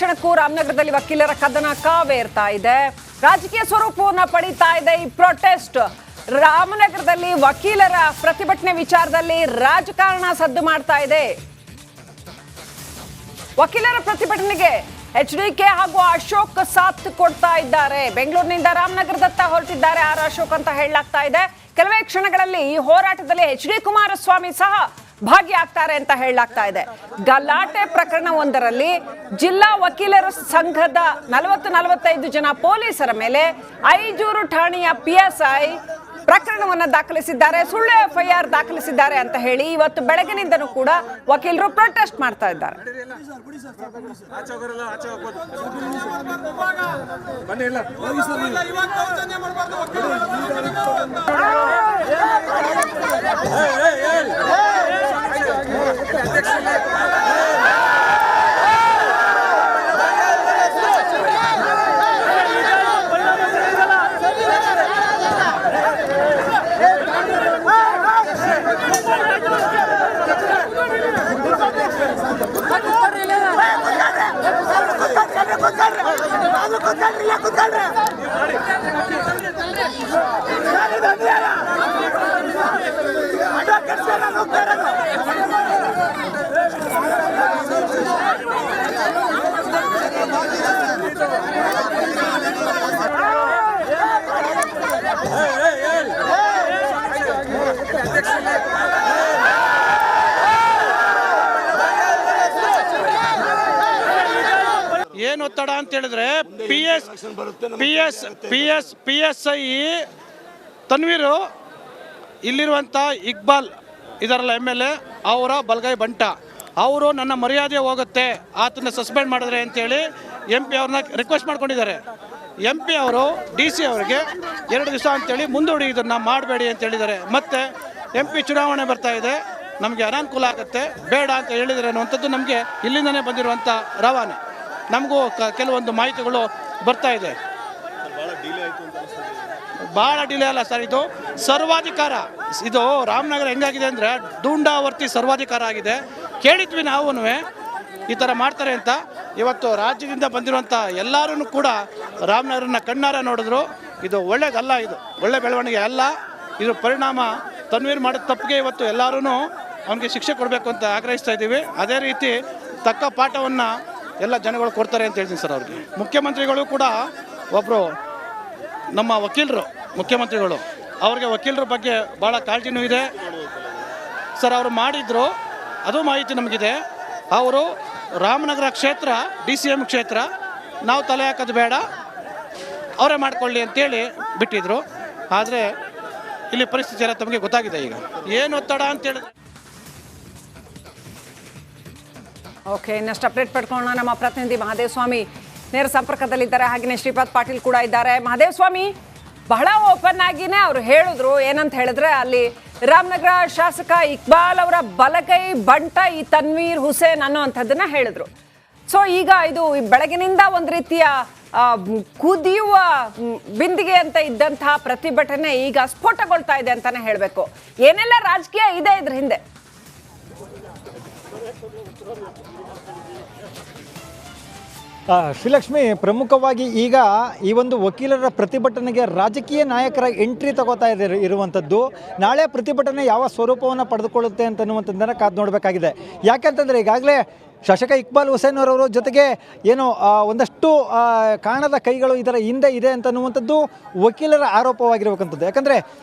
ಕ್ಷಣಕ್ಕೂ ರಾಮನಗರದಲ್ಲಿ ವಕೀಲರ ಕದನ ಕಾವೇರ್ತಾ ಇದೆ. ರಾಜಕೀಯ ಸ್ವರೂಪವನ್ನು ಪಡೀತಾ ಇದೆ ಈ ಪ್ರೊಟೆಸ್ಟ್. ರಾಮನಗರದಲ್ಲಿ ವಕೀಲರ ಪ್ರತಿಭಟನೆ ವಿಚಾರದಲ್ಲಿ ರಾಜಕಾರಣ ಸದ್ದು ಮಾಡ್ತಾ ಇದೆ. ವಕೀಲರ ಪ್ರತಿಭಟನೆಗೆ ಎಚ್ಡಿಕೆ ಹಾಗೂ ಅಶೋಕ್ ಸಾಥ್ ಕೊಡ್ತಾ ಇದ್ದಾರೆ. ಬೆಂಗಳೂರಿನಿಂದ ರಾಮನಗರದತ್ತ ಹೊರಟಿದ್ದಾರೆ ಆರ್ ಅಶೋಕ್ ಅಂತ ಹೇಳಲಾಗ್ತಾ ಇದೆ. ಕೆಲವೇ ಕ್ಷಣಗಳಲ್ಲಿ ಈ ಹೋರಾಟದಲ್ಲಿ ಎಚ್.ಡಿ. ಕುಮಾರಸ್ವಾಮಿ ಸಹ ಭಾಗಿಯಾಗ್ತಾರೆ ಅಂತ ಹೇಳಲಾಗ್ತಾ ಇದೆ. ಗಲಾಟೆ ಪ್ರಕರಣವೊಂದರಲ್ಲಿ ಜಿಲ್ಲಾ ವಕೀಲರ ಸಂಘದ 40-45 ಜನ ಪೊಲೀಸರ ಮೇಲೆ ಐಜೂರು ಠಾಣೆಯ PSI ಪ್ರಕರಣವನ್ನು ದಾಖಲಿಸಿದ್ದಾರೆ, ಸುಳ್ಳು FIR ದಾಖಲಿಸಿದ್ದಾರೆ ಅಂತ ಹೇಳಿ ಇವತ್ತು ಬೆಳಗಿನಿಂದನೂ ಕೂಡ ವಕೀಲರು ಪ್ರೊಟೆಸ್ಟ್ ಮಾಡ್ತಾ ಇದ್ದಾರೆ. ಏನು ಒತ್ತಡ ಅಂತ ಹೇಳಿದ್ರೆ PSI ತನ್ವೀರು ಇಲ್ಲಿರುವಂಥ ಇಕ್ಬಾಲ್ ಇದರಲ್ಲ MLA ಅವರ ಬಲಗೈ ಬಂಟ ಅವರು ನನ್ನ ಮರ್ಯಾದೆ ಹೋಗುತ್ತೆ ಆತನ ಸಸ್ಪೆಂಡ್ ಮಾಡಿದ್ರೆ ಅಂತೇಳಿ MP ಅವ್ರನ್ನ ರಿಕ್ವೆಸ್ಟ್ ಮಾಡ್ಕೊಂಡಿದ್ದಾರೆ. MP ಅವರು DC ಅವರಿಗೆ 2 ದಿವಸ ಅಂತೇಳಿ ಮುಂದೂಡಿ ಇದನ್ನು ಮಾಡಬೇಡಿ ಅಂತ ಹೇಳಿದ್ದಾರೆ. ಮತ್ತು MP ಚುನಾವಣೆ ಬರ್ತಾ ಇದೆ, ನಮಗೆ ಅನಾನುಕೂಲ ಆಗುತ್ತೆ, ಬೇಡ ಅಂತ ಹೇಳಿದರೆ ಅನ್ನುವಂಥದ್ದು ನಮಗೆ ಇಲ್ಲಿಂದನೇ ಬಂದಿರುವಂಥ ರವಾನೆ. ನಮಗೂ ಕೆಲವೊಂದು ಮಾಹಿತಿಗಳು ಬರ್ತಾ ಇದೆ. ಭಾಳ ಡಿಲೇ ಅಲ್ಲ ಸರ್, ಇದು ಸರ್ವಾಧಿಕಾರ. ಇದು ರಾಮನಗರ ಹೆಂಗಾಗಿದೆ ಅಂದರೆ ದುಂಡಾವರ್ತಿ ಸರ್ವಾಧಿಕಾರ ಆಗಿದೆ. ಕೇಳಿದ್ವಿ ನಾವು ಈ ಥರ ಮಾಡ್ತಾರೆ ಅಂತ. ಇವತ್ತು ರಾಜ್ಯದಿಂದ ಬಂದಿರುವಂಥ ಎಲ್ಲರೂ ಕೂಡ ರಾಮನಗರನ ಕಣ್ಣಾರ ನೋಡಿದ್ರು. ಇದು ಒಳ್ಳೇದಲ್ಲ, ಇದು ಒಳ್ಳೆ ಬೆಳವಣಿಗೆ ಅಲ್ಲ. ಇದು ಪರಿಣಾಮ ತನ್ವೀರ್ ಮಾಡಿದ ತಪ್ಪಿಗೆ ಇವತ್ತು ಎಲ್ಲರೂ ಅವನಿಗೆ ಶಿಕ್ಷೆ ಕೊಡಬೇಕು ಅಂತ ಆಗ್ರಹಿಸ್ತಾ ಇದ್ದೀವಿ. ಅದೇ ರೀತಿ ತಕ್ಕ ಪಾಠವನ್ನು ಎಲ್ಲ ಜನಗಳು ಕೊಡ್ತಾರೆ ಅಂತ ಹೇಳ್ತೀನಿ ಸರ್. ಅವ್ರಿಗೆ ಮುಖ್ಯಮಂತ್ರಿಗಳು ಕೂಡ ಒಬ್ಬರು ನಮ್ಮ ವಕೀಲರು, ಮುಖ್ಯಮಂತ್ರಿಗಳು ಅವ್ರಿಗೆ ವಕೀಲರ ಬಗ್ಗೆ ಭಾಳ ಕಾಳಜಿನೂ ಇದೆ ಸರ್. ಅವರು ಮಾಡಿದ್ರು, ಅದು ಮಾಹಿತಿ ನಮಗಿದೆ. ಅವರು ರಾಮನಗರ ಕ್ಷೇತ್ರ DCM ಕ್ಷೇತ್ರ ನಾವು ತಲೆ ಹಾಕೋದು ಬೇಡ, ಅವರೇ ಮಾಡ್ಕೊಳ್ಳಿ ಅಂತೇಳಿ ಬಿಟ್ಟಿದ್ರು. ಆದರೆ ಇಲ್ಲಿ ಪರಿಸ್ಥಿತಿ ಎಲ್ಲ ತಮಗೆ ಗೊತ್ತಾಗಿದೆ. ಈಗ ಏನು ಒತ್ತಡ ಅಂತೇಳಿದ್ರೆ ಓಕೆ, ಇನ್ನಷ್ಟು ಅಪ್ಡೇಟ್ ಪಡ್ಕೊಳ್ಳೋಣ. ನಮ್ಮ ಪ್ರತಿನಿಧಿ ಮಹದೇವ್ ಸ್ವಾಮಿ ನೇರ ಸಂಪರ್ಕದಲ್ಲಿದ್ದಾರೆ, ಹಾಗೆಯೇ ಶ್ರೀಪಾದ್ ಪಾಟೀಲ್ ಕೂಡ ಇದ್ದಾರೆ. ಮಹದೇವ್ ಸ್ವಾಮಿ, ಬಹಳ ಓಪನ್ ಆಗಿನೇ ಅವರು ಹೇಳಿದ್ರು. ಏನಂತ ಹೇಳಿದ್ರೆ ಅಲ್ಲಿ ರಾಮನಗರ ಶಾಸಕ ಇಕ್ಬಾಲ್ ಅವರ ಬಲಗೈ ಬಂಟ ಈ ತನ್ವೀರ್ ಹುಸೇನ್ ಅನ್ನೋವಂಥದ್ದನ್ನ ಹೇಳಿದ್ರು. ಸೊ ಈಗ ಇದು ಬೆಳಗಿನಿಂದ ಒಂದು ರೀತಿಯ ಕುದಿಯುವ ಬಿಂದಿಗೆ ಅಂತ ಇದ್ದಂತಹ ಪ್ರತಿಭಟನೆ ಈಗ ಸ್ಫೋಟಗೊಳ್ತಾ ಇದೆ ಅಂತಾನೆ ಹೇಳಬೇಕು. ಏನೆಲ್ಲ ರಾಜಕೀಯ ಇದೆ ಇದ್ರ ಹಿಂದೆ? ಶ್ರೀಲಕ್ಷ್ಮಿ, ಪ್ರಮುಖವಾಗಿ ಈಗ ಈ ಒಂದು ವಕೀಲರ ಪ್ರತಿಭಟನೆಗೆ ರಾಜಕೀಯ ನಾಯಕರ ಎಂಟ್ರಿ ತಗೋತಾ ಇರುವಂಥದ್ದು. ನಾಳೆ ಪ್ರತಿಭಟನೆ ಯಾವ ಸ್ವರೂಪವನ್ನು ಪಡೆದುಕೊಳ್ಳುತ್ತೆ ಅಂತನ್ನುವಂಥದ್ದನ್ನು ಕಾದು ನೋಡಬೇಕಾಗಿದೆ. ಯಾಕೆಂತಂದರೆ ಈಗಾಗಲೇ ಶಾಸಕ ಇಕ್ಬಾಲ್ ಹುಸೇನ್ ಅವರವರು ಜೊತೆಗೆ ಏನೋ ಒಂದಷ್ಟು ಕಾಣದ ಕೈಗಳು ಇದರ ಹಿಂದೆ ಇದೆ ಅಂತನ್ನುವಂಥದ್ದು ವಕೀಲರ ಆರೋಪವಾಗಿರಬೇಕಂಥದ್ದು. ಯಾಕಂದರೆ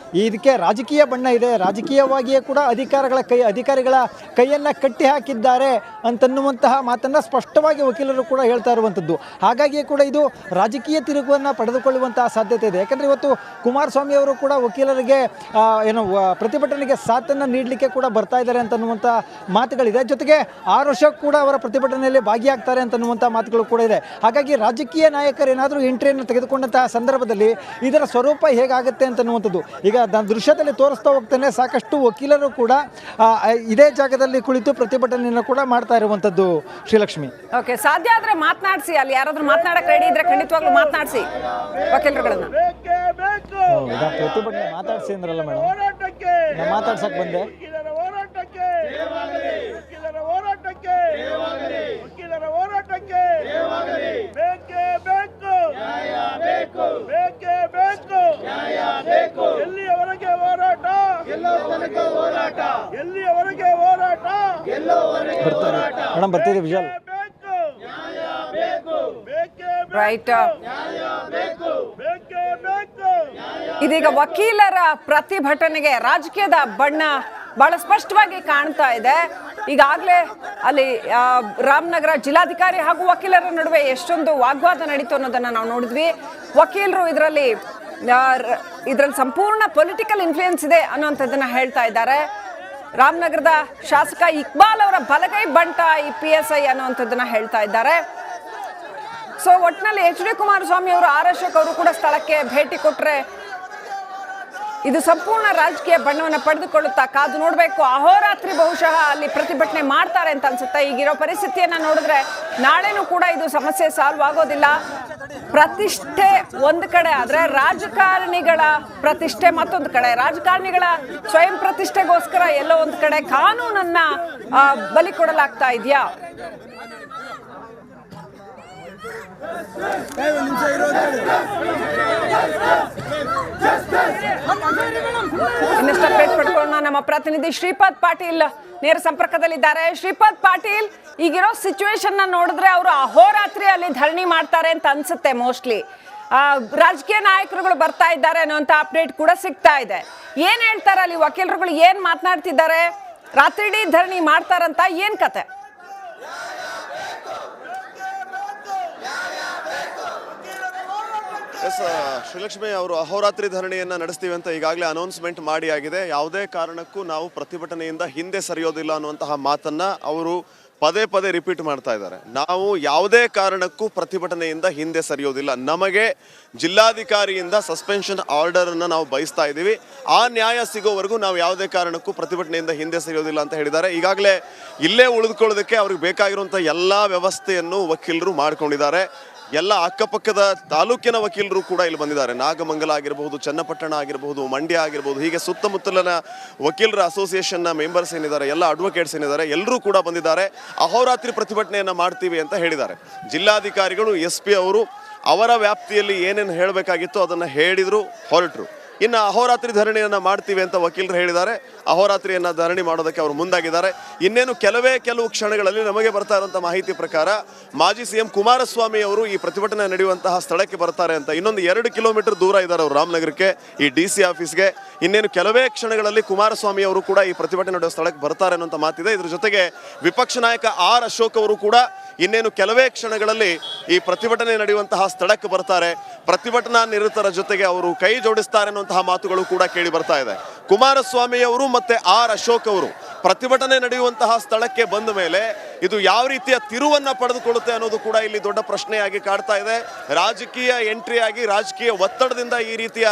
ಇದಕ್ಕೆ ರಾಜಕೀಯ ಬಣ್ಣ ಇದೆ, ರಾಜಕೀಯವಾಗಿಯೇ ಕೂಡ ಅಧಿಕಾರಿಗಳ ಕೈಯನ್ನು ಕಟ್ಟಿ ಹಾಕಿದ್ದಾರೆ ಅಂತನ್ನುವಂತಹ ಮಾತನ್ನು ಸ್ಪಷ್ಟವಾಗಿ ವಕೀಲರು ಕೂಡ ಹೇಳ್ತಾ ಇರುವಂಥದ್ದು. ಹಾಗಾಗಿಯೇ ಕೂಡ ಇದು ರಾಜಕೀಯ ತಿರುಗುವನ್ನು ಪಡೆದುಕೊಳ್ಳುವಂತಹ ಸಾಧ್ಯತೆ ಇದೆ. ಯಾಕಂದರೆ ಇವತ್ತು ಕುಮಾರಸ್ವಾಮಿ ಅವರು ಕೂಡ ವಕೀಲರಿಗೆ ಏನು ಪ್ರತಿಭಟನೆಗೆ ಸಾಥನ್ನು ನೀಡಲಿಕ್ಕೆ ಕೂಡ ಬರ್ತಾ ಇದ್ದಾರೆ ಅಂತನ್ನುವಂಥ ಮಾತುಗಳಿದೆ. ಜೊತೆಗೆ ಆರ್ ಅಶೋಕ್ ಕೂಡ ಅವರ ಪ್ರತಿಭಟನೆಯಲ್ಲಿ ಭಾಗಿಯಾಗ್ತಾರೆ ಅಂತನ್ನುವಂಥ ಮಾತುಗಳು ಕೂಡ ಇದೆ. ಹಾಗಾಗಿ ರಾಜಕೀಯ ನಾಯಕರು ಏನಾದರೂ ಎಂಟ್ರಿಯನ್ನು ತೆಗೆದುಕೊಂಡಂತಹ ಸಂದರ್ಭದಲ್ಲಿ ಇದರ ಸ್ವರೂಪ ಹೇಗಾಗುತ್ತೆ ಅಂತನ್ನುವಂಥದ್ದು ಈಗ ನಾನು ದೃಶ್ಯದಲ್ಲಿ ತೋರಿಸ್ತಾ ಹೋಗ್ತೇನೆ. ಸಾಕಷ್ಟು ವಕೀಲರು ಕೂಡ ಇದೇ ಜಾಗದಲ್ಲಿ ಕುಳಿತು ಪ್ರತಿಭಟನೆಯನ್ನು ಕೂಡ ಮಾಡ್ತಾ ಇರುವಂಥದ್ದು. ಶ್ರೀಲಕ್ಷ್ಮಿ, ಓಕೆ, ಸಾಧ್ಯ ಆದರೆ ಮಾತನಾಡಿಸಿ, ಅಲ್ಲಿ ಯಾರಾದರೂ ಮಾತನಾಡಕ್ಕೆ ರೆಡಿ ಇದ್ರೆ ಖಂಡಿತವಾಗ್ಲೂ ಮಾತನಾಡಿಸಿ ವಕೀಲರುಗಳನ್ನ. ಪ್ರತಿಭಟನೆ ಮಾತಾಡಿಸಿ ಅಂದ್ರಲ್ಲ ಮೇಡಮ್, ನಾನು ಮಾತಾಡ್ಸಕ್ಕೆ ಬಂದೆ. ವಕೀಲರ ಹೋರಾಟಕ್ಕೆ ಬರ್ತಿದೆ ವಿಜಲ್. ರೈಟ್. ಇದೀಗ ವಕೀಲರ ಪ್ರತಿಭಟನೆಗೆ ರಾಜಕೀಯದ ಬಣ್ಣ ಬಹಳ ಸ್ಪಷ್ಟವಾಗಿ ಕಾಣ್ತಾ ಇದೆ. ಈಗಾಗಲೇ ಅಲ್ಲಿ ರಾಮನಗರ ಜಿಲ್ಲಾಧಿಕಾರಿ ಹಾಗೂ ವಕೀಲರ ನಡುವೆ ಎಷ್ಟೊಂದು ವಾಗ್ವಾದ ನಡೀತು ಅನ್ನೋದನ್ನ ನಾವು ನೋಡಿದ್ವಿ. ವಕೀಲರು ಇದರಲ್ಲಿ ಸಂಪೂರ್ಣ ಪೊಲಿಟಿಕಲ್ ಇನ್ಫ್ಲೂಯೆನ್ಸ್ ಇದೆ ಅನ್ನೋಂಥದ್ದನ್ನ ಹೇಳ್ತಾ ಇದ್ದಾರೆ. ರಾಮನಗರದ ಶಾಸಕ ಇಕ್ಬಾಲ್ ಅವರ ಬಲಗೈ ಬಂಟ ಈ PSI ಅನ್ನುವಂಥದ್ದನ್ನ ಹೇಳ್ತಾ ಇದ್ದಾರೆ. ಸೊ ಒಟ್ಟಿನಲ್ಲಿ HD ಕುಮಾರಸ್ವಾಮಿ ಅವರು, ಆರ್ ಅಶೋಕ್ ಅವರು ಕೂಡ ಸ್ಥಳಕ್ಕೆ ಭೇಟಿ ಕೊಟ್ರೆ ಇದು ಸಂಪೂರ್ಣ ರಾಜಕೀಯ ಬಣ್ಣವನ್ನು ಪಡೆದುಕೊಳ್ಳುತ್ತಾ ಕಾದು ನೋಡಬೇಕು. ಅಹೋರಾತ್ರಿ ಬಹುಶಃ ಅಲ್ಲಿ ಪ್ರತಿಭಟನೆ ಮಾಡ್ತಾರೆ ಅಂತ ಅನ್ಸುತ್ತೆ. ಈಗಿರೋ ಪರಿಸ್ಥಿತಿಯನ್ನ ನೋಡಿದ್ರೆ ನಾಳೆನೂ ಕೂಡ ಇದು ಸಮಸ್ಯೆ ಸಾಲ್ವ್ ಆಗೋದಿಲ್ಲ. ಪ್ರತಿಷ್ಠೆ ಒಂದು ಕಡೆ ಆದ್ರೆ ರಾಜಕಾರಣಿಗಳ ಪ್ರತಿಷ್ಠೆ ಮತ್ತೊಂದು ಕಡೆ. ರಾಜಕಾರಣಿಗಳ ಸ್ವಯಂ ಪ್ರತಿಷ್ಠೆಗೋಸ್ಕರ ಎಲ್ಲೋ ಒಂದು ಕಡೆ ಕಾನೂನನ್ನ ಬಲಿ ಕೊಡಲಾಗ್ತಾ ಇದೆಯಾ? ಇನ್ನಷ್ಟು ಅಪ್ಡೇಟ್ ಪಡ್ಕೊಳ್ಳೋಣ. ನಮ್ಮ ಪ್ರತಿನಿಧಿ ಶ್ರೀಪಾದ್ ಪಾಟೀಲ್ ನೇರ ಸಂಪರ್ಕದಲ್ಲಿದ್ದಾರೆ. ಶ್ರೀಪಾದ್ ಪಾಟೀಲ್, ಈಗಿರೋ ಸಿಚುವೇಶನ್ ನೋಡಿದ್ರೆ ಅವರು ಅಹೋರಾತ್ರಿ ಅಲ್ಲಿ ಧರಣಿ ಮಾಡ್ತಾರೆ ಅಂತ ಅನ್ಸುತ್ತೆ. ಮೋಸ್ಟ್ಲಿ ರಾಜಕೀಯ ನಾಯಕರುಗಳು ಬರ್ತಾ ಇದ್ದಾರೆ ಅನ್ನೋಂಥ ಅಪ್ಡೇಟ್ ಕೂಡ ಸಿಗ್ತಾ ಇದೆ. ಏನ್ ಹೇಳ್ತಾರೆ ಅಲ್ಲಿ ವಕೀಲರುಗಳು, ಏನ್ ಮಾತನಾಡ್ತಿದ್ದಾರೆ? ರಾತ್ರಿ ಇಡೀ ಧರಣಿ ಮಾಡ್ತಾರಂತ, ಏನ್ ಕತೆ? ಶ್ರೀಲಕ್ಷ್ಮಿ ಅವರು ಅಹೋರಾತ್ರಿ ಧರಣಿಯನ್ನು ನಡೆಸ್ತೀವಿ ಅಂತ ಈಗಾಗಲೇ ಅನೌನ್ಸ್ಮೆಂಟ್ ಮಾಡಿ ಆಗಿದೆ. ಯಾವುದೇ ಕಾರಣಕ್ಕೂ ನಾವು ಪ್ರತಿಭಟನೆಯಿಂದ ಹಿಂದೆ ಸರಿಯೋದಿಲ್ಲ ಅನ್ನುವಂತಹ ಮಾತನ್ನ ಅವರು ಪದೇ ಪದೇ ರಿಪೀಟ್ ಮಾಡ್ತಾ ಇದ್ದಾರೆ. ನಾವು ಯಾವುದೇ ಕಾರಣಕ್ಕೂ ಪ್ರತಿಭಟನೆಯಿಂದ ಹಿಂದೆ ಸರಿಯೋದಿಲ್ಲ. ನಮಗೆ ಜಿಲ್ಲಾಧಿಕಾರಿಯಿಂದ ಸಸ್ಪೆನ್ಷನ್ ಆರ್ಡರ್ ಅನ್ನು ನಾವು ಬಯಸ್ತಾ ಇದ್ದೀವಿ. ಆ ನ್ಯಾಯ ಸಿಗೋವರೆಗೂ ನಾವು ಯಾವುದೇ ಕಾರಣಕ್ಕೂ ಪ್ರತಿಭಟನೆಯಿಂದ ಹಿಂದೆ ಸರಿಯೋದಿಲ್ಲ ಅಂತ ಹೇಳಿದ್ದಾರೆ. ಈಗಾಗಲೇ ಇಲ್ಲೇ ಉಳಿದುಕೊಳ್ಳೋದಕ್ಕೆ ಅವ್ರಿಗೆ ಬೇಕಾಗಿರುವಂಥ ಎಲ್ಲ ವ್ಯವಸ್ಥೆಯನ್ನು ವಕೀಲರು ಮಾಡ್ಕೊಂಡಿದ್ದಾರೆ. ಎಲ್ಲ ಅಕ್ಕಪಕ್ಕದ ತಾಲೂಕಿನ ವಕೀಲರು ಕೂಡ ಇಲ್ಲಿ ಬಂದಿದ್ದಾರೆ. ನಾಗಮಂಗಲ ಆಗಿರಬಹುದು, ಚನ್ನಪಟ್ಟಣ ಆಗಿರಬಹುದು, ಮಂಡ್ಯ ಆಗಿರಬಹುದು, ಹೀಗೆ ಸುತ್ತಮುತ್ತಲಿನ ವಕೀಲರ ಅಸೋಸಿಯೇಷನ್ನ ಮೆಂಬರ್ಸ್ ಏನಿದ್ದಾರೆ, ಎಲ್ಲ ಅಡ್ವೊಕೇಟ್ಸ್ ಏನಿದ್ದಾರೆ, ಎಲ್ಲರೂ ಕೂಡ ಬಂದಿದ್ದಾರೆ. ಅಹೋರಾತ್ರಿ ಪ್ರತಿಭಟನೆಯನ್ನು ಮಾಡ್ತೀವಿ ಅಂತ ಹೇಳಿದ್ದಾರೆ. ಜಿಲ್ಲಾಧಿಕಾರಿಗಳು, SP ಅವರು ಅವರ ವ್ಯಾಪ್ತಿಯಲ್ಲಿ ಏನೇನು ಹೇಳಬೇಕಾಗಿತ್ತು ಅದನ್ನು ಹೇಳಿದರು, ಹೊರಟರು. ಇನ್ನು ಅಹೋರಾತ್ರಿ ಧರಣಿಯನ್ನು ಮಾಡ್ತೀವಿ ಅಂತ ವಕೀಲರು ಹೇಳಿದ್ದಾರೆ. ಅಹೋರಾತ್ರಿಯನ್ನು ಧರಣಿ ಮಾಡೋದಕ್ಕೆ ಅವರು ಮುಂದಾಗಿದ್ದಾರೆ. ಇನ್ನೇನು ಕೆಲವು ಕ್ಷಣಗಳಲ್ಲಿ ನಮಗೆ ಬರ್ತಾ ಇರುವಂಥ ಮಾಹಿತಿ ಪ್ರಕಾರ ಮಾಜಿ CM ಕುಮಾರಸ್ವಾಮಿ ಅವರು ಈ ಪ್ರತಿಭಟನೆ ನಡೆಯುವಂತಹ ಸ್ಥಳಕ್ಕೆ ಬರ್ತಾರೆ ಅಂತ. ಇನ್ನೊಂದು 2 ಕಿಲೋಮೀಟರ್ ದೂರ ಇದ್ದಾರೆ ಅವರು ರಾಮನಗರಕ್ಕೆ, ಈ DC ಆಫೀಸ್ಗೆ. ಇನ್ನೇನು ಕೆಲವೇ ಕ್ಷಣಗಳಲ್ಲಿ ಕುಮಾರಸ್ವಾಮಿ ಅವರು ಕೂಡ ಈ ಪ್ರತಿಭಟನೆ ನಡೆಯುವ ಸ್ಥಳಕ್ಕೆ ಬರ್ತಾರೆ ಅನ್ನೋಂಥ ಮಾತಿದೆ. ಇದ್ರ ಜೊತೆಗೆ ವಿಪಕ್ಷ ನಾಯಕ ಆರ್ ಅಶೋಕ್ ಅವರು ಕೂಡ ಇನ್ನೇನು ಕೆಲವೇ ಕ್ಷಣಗಳಲ್ಲಿ ಈ ಪ್ರತಿಭಟನೆ ನಡೆಯುವಂತಹ ಸ್ಥಳಕ್ಕೆ ಬರ್ತಾರೆ. ಪ್ರತಿಭಟನಾ ನಿರತರ ಜೊತೆಗೆ ಅವರು ಕೈ ಜೋಡಿಸ್ತಾರೆ ಅನ್ನುವಂತಹ ಮಾತುಗಳು ಕೂಡ ಕೇಳಿ ಬರ್ತಾ ಇದೆ. ಕುಮಾರಸ್ವಾಮಿ ಅವರು ಮತ್ತೆ ಆರ್ ಅಶೋಕ್ ಅವರು ಪ್ರತಿಭಟನೆ ನಡೆಯುವಂತಹ ಸ್ಥಳಕ್ಕೆ ಬಂದ ಮೇಲೆ ಇದು ಯಾವ ರೀತಿಯ ತಿರುವನ್ನ ಪಡೆದುಕೊಳ್ಳುತ್ತೆ ಅನ್ನೋದು ಕೂಡ ಇಲ್ಲಿ ದೊಡ್ಡ ಪ್ರಶ್ನೆಯಾಗಿ ಕಾಡ್ತಾ ಇದೆ. ರಾಜಕೀಯ ಎಂಟ್ರಿ ಆಗಿ ರಾಜಕೀಯ ಒತ್ತಡದಿಂದ ಈ ರೀತಿಯ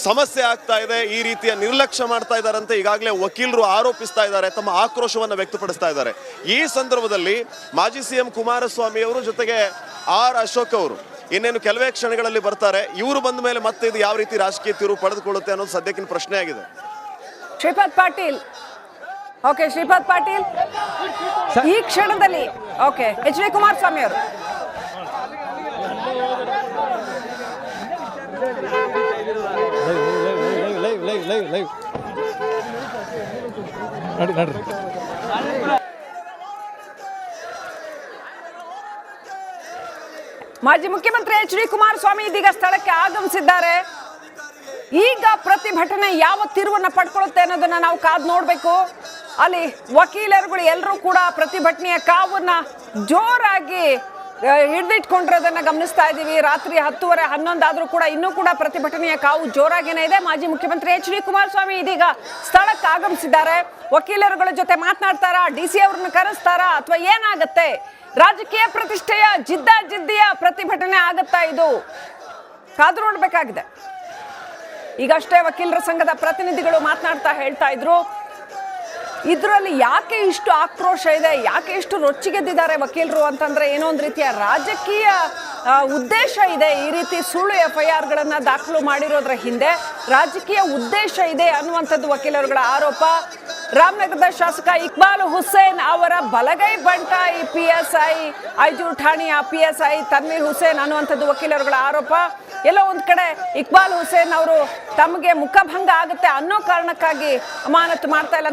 ಸಮಸ್ಯೆ ಆಗ್ತಾ ಇದೆ, ಈ ರೀತಿಯ ನಿರ್ಲಕ್ಷ್ಯ ಮಾಡ್ತಾ ಇದ್ದಾರೆ ಅಂತ ಈಗಾಗಲೇ ವಕೀಲರು ಆರೋಪಿಸ್ತಾ ಇದ್ದಾರೆ, ತಮ್ಮ ಆಕ್ರೋಶವನ್ನು ವ್ಯಕ್ತಪಡಿಸ್ತಾ ಇದ್ದಾರೆ. ಈ ಸಂದರ್ಭದಲ್ಲಿ ಮಾಜಿ CM ಕುಮಾರಸ್ವಾಮಿ ಅವರು ಜೊತೆಗೆ ಆರ್ ಅಶೋಕ್ ಅವರು ಇನ್ನೇನು ಕೆಲವೇ ಕ್ಷಣಗಳಲ್ಲಿ ಬರ್ತಾರೆ. ಇವರು ಬಂದ ಮೇಲೆ ಮತ್ತೆ ಇದು ಯಾವ ರೀತಿ ರಾಜಕೀಯ ತಿರುವು ಪಡೆದುಕೊಳ್ಳುತ್ತೆ ಅನ್ನೋದು ಸದ್ಯಕ್ಕಿನ ಪ್ರಶ್ನೆ ಆಗಿದೆ. ಶ್ರೀಪಾದ್ ಪಾಟೀಲ್, ಓಕೆ, ಶ್ರೀಪಾದ್ ಪಾಟೀಲ್ ಈ ಕ್ಷಣದಲ್ಲಿ ಓಕೆ HD ಕುಮಾರಸ್ವಾಮಿ ಅವರು ಲೈವ್ ನಡ್ರಿ. ಮಾಜಿ ಮುಖ್ಯಮಂತ್ರಿ HD ಕುಮಾರಸ್ವಾಮಿ ಇದೀಗ ಸ್ಥಳಕ್ಕೆ ಆಗಮಿಸಿದ್ದಾರೆ. ಈಗ ಪ್ರತಿಭಟನೆ ಯಾವ ತಿರುವನ್ನ ಪಡ್ಕೊಳ್ಳುತ್ತೆ ಅನ್ನೋದನ್ನ ನಾವು ಕಾದು ನೋಡ್ಬೇಕು. ಅಲ್ಲಿ ವಕೀಲರುಗಳು ಎಲ್ಲರೂ ಕೂಡ ಪ್ರತಿಭಟನೆಯ ಕಾವನ್ನ ಜೋರಾಗಿ ಹಿಡಿದಿಟ್ಕೊಂಡಿರೋದನ್ನ ಗಮನಿಸ್ತಾ ಇದ್ದೀವಿ. ರಾತ್ರಿ 10:30, 11 ಆದ್ರೂ ಕೂಡ ಇನ್ನೂ ಕೂಡ ಪ್ರತಿಭಟನೆಯ ಕಾವು ಜೋರಾಗೇನೆ ಇದೆ. ಮಾಜಿ ಮುಖ್ಯಮಂತ್ರಿ HD ಕುಮಾರಸ್ವಾಮಿ ಇದೀಗ ಸ್ಥಳಕ್ಕೆ ಆಗಮಿಸಿದ್ದಾರೆ. ವಕೀಲರುಗಳ ಜೊತೆ ಮಾತನಾಡ್ತಾರಾ, DC ಅವ್ರನ್ನ ಕರೆಸ್ತಾರಾ, ಅಥವಾ ಏನಾಗತ್ತೆ? ರಾಜಕೀಯ ಪ್ರತಿಷ್ಠೆಯ ಜಿದ್ದಿಯ ಪ್ರತಿಭಟನೆ ಆಗತ್ತಾ? ಇದು ಕಾದು ನೋಡ್ಬೇಕಾಗಿದೆ. ಈಗಷ್ಟೇ ವಕೀಲರ ಸಂಘದ ಪ್ರತಿನಿಧಿಗಳು ಮಾತನಾಡ್ತಾ ಹೇಳ್ತಾ ಇದ್ರು, ಇದರಲ್ಲಿ ಯಾಕೆ ಇಷ್ಟು ಆಕ್ರೋಶ ಇದೆ, ಯಾಕೆ ಇಷ್ಟು ರೊಚ್ಚಿಗೆದ್ದಿದ್ದಾರೆ ವಕೀಲರು ಅಂತಂದ್ರೆ ಏನೋ ಒಂದು ರೀತಿಯ ರಾಜಕೀಯ ಉದ್ದೇಶ ಇದೆ. ಈ ರೀತಿ ಸುಳ್ಳು FIRಗಳನ್ನ ದಾಖಲು ಮಾಡಿರೋದ್ರ ಹಿಂದೆ ರಾಜಕೀಯ ಉದ್ದೇಶ ಇದೆ ಅನ್ನುವಂಥದ್ದು ವಕೀಲರುಗಳ ಆರೋಪ. ರಾಮನಗರದ ಶಾಸಕ ಇಕ್ಬಾಲ್ ಹುಸೇನ್ ಅವರ ಬಲಗೈ ಬಂಟ ಈ PSI, ಐಜೂರು ಠಾಣೆಯ PSI ತನ್ವೀರ್ ಹುಸೇನ್ ಅನ್ನುವಂಥದ್ದು ವಕೀಲರುಗಳ ಆರೋಪ. ಎಲ್ಲೋ ಒಂದ್ ಕಡೆ ಇಕ್ಬಾಲ್ ಹುಸೇನ್ ಅವರು ತಮಗೆ ಮುಖಭಂಗ ಆಗುತ್ತೆ ಅನ್ನೋ ಕಾರಣಕ್ಕಾಗಿ ಅಮಾನತು ಮಾಡ್ತಾ ಇಲ್ಲ.